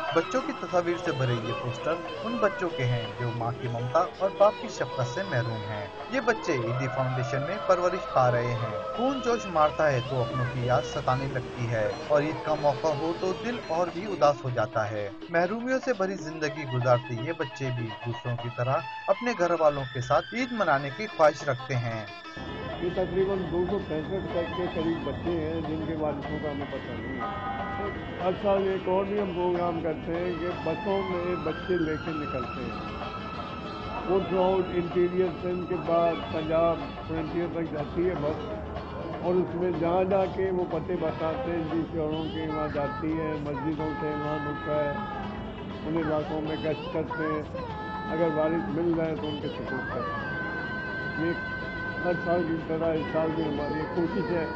बच्चों की तस्वीर से भरे ये पोस्टर उन बच्चों के हैं जो माँ की ममता और बाप की शफकत से महरूम हैं। ये बच्चे ईदी फाउंडेशन में परवरिश पा रहे हैं। खून जोश मारता है तो अपनों की याद सताने लगती है और ईद का मौका हो तो दिल और भी उदास हो जाता है। महरूमियों से भरी जिंदगी गुजारते ये बच्चे भी दूसरों की तरह अपने घर वालों के साथ ईद मनाने की ख्वाहिश रखते हैं। ये तकरीबन 265 तक के करीब बच्चे हैं जिनके वारिसों का हमें पता नहीं है। हर साल एक और भी हम प्रोग्राम करते हैं कि बसों में बच्चे लेके निकलते हैं। वो थ्रू आउट इंटीरियर सिंध के बाद पंजाब फ्रंटियर तक जाती है बस, और उसमें जहाँ जाके वो पते बताते हैं जिन शहरों के वहाँ जाती है, मस्जिदों से वहाँ रुका है, उन इलाकों में गश्त करते हैं। अगर वारिस मिल जाए तो उनके सुपुर्द करते हैं। ये हर साल की तरह इस साल भी हमारी कोशिश है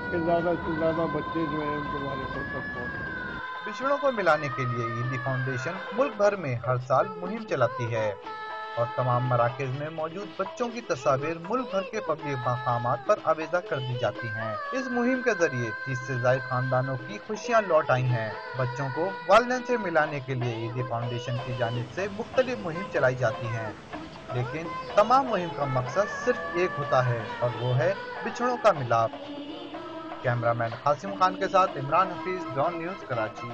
कि ज़्यादा से ज़्यादा बच्चे जो हैं उनके वारिसों तक पहुँचें। बिछड़ों को मिलाने के लिए ईदी फाउंडेशन मुल्क भर में हर साल मुहिम चलाती है और तमाम मराकज में मौजूद बच्चों की तस्वीर मुल्क भर के पब्लिक मकामात पर आवेजा कर दी जाती हैं। इस मुहिम के जरिए 30 से ज्यादा खानदानों की खुशियां लौट आई हैं। बच्चों को वालिदैन से मिलाने के लिए ईदी फाउंडेशन की जानिब से मुख्तलिफ मुहिम चलाई जाती हैं, लेकिन तमाम मुहिम का मकसद सिर्फ एक होता है और वो है बिछड़ों का मिलाप। कैमरामैन कासिम खान के साथ इमरान हफीज, डॉन न्यूज, कराची।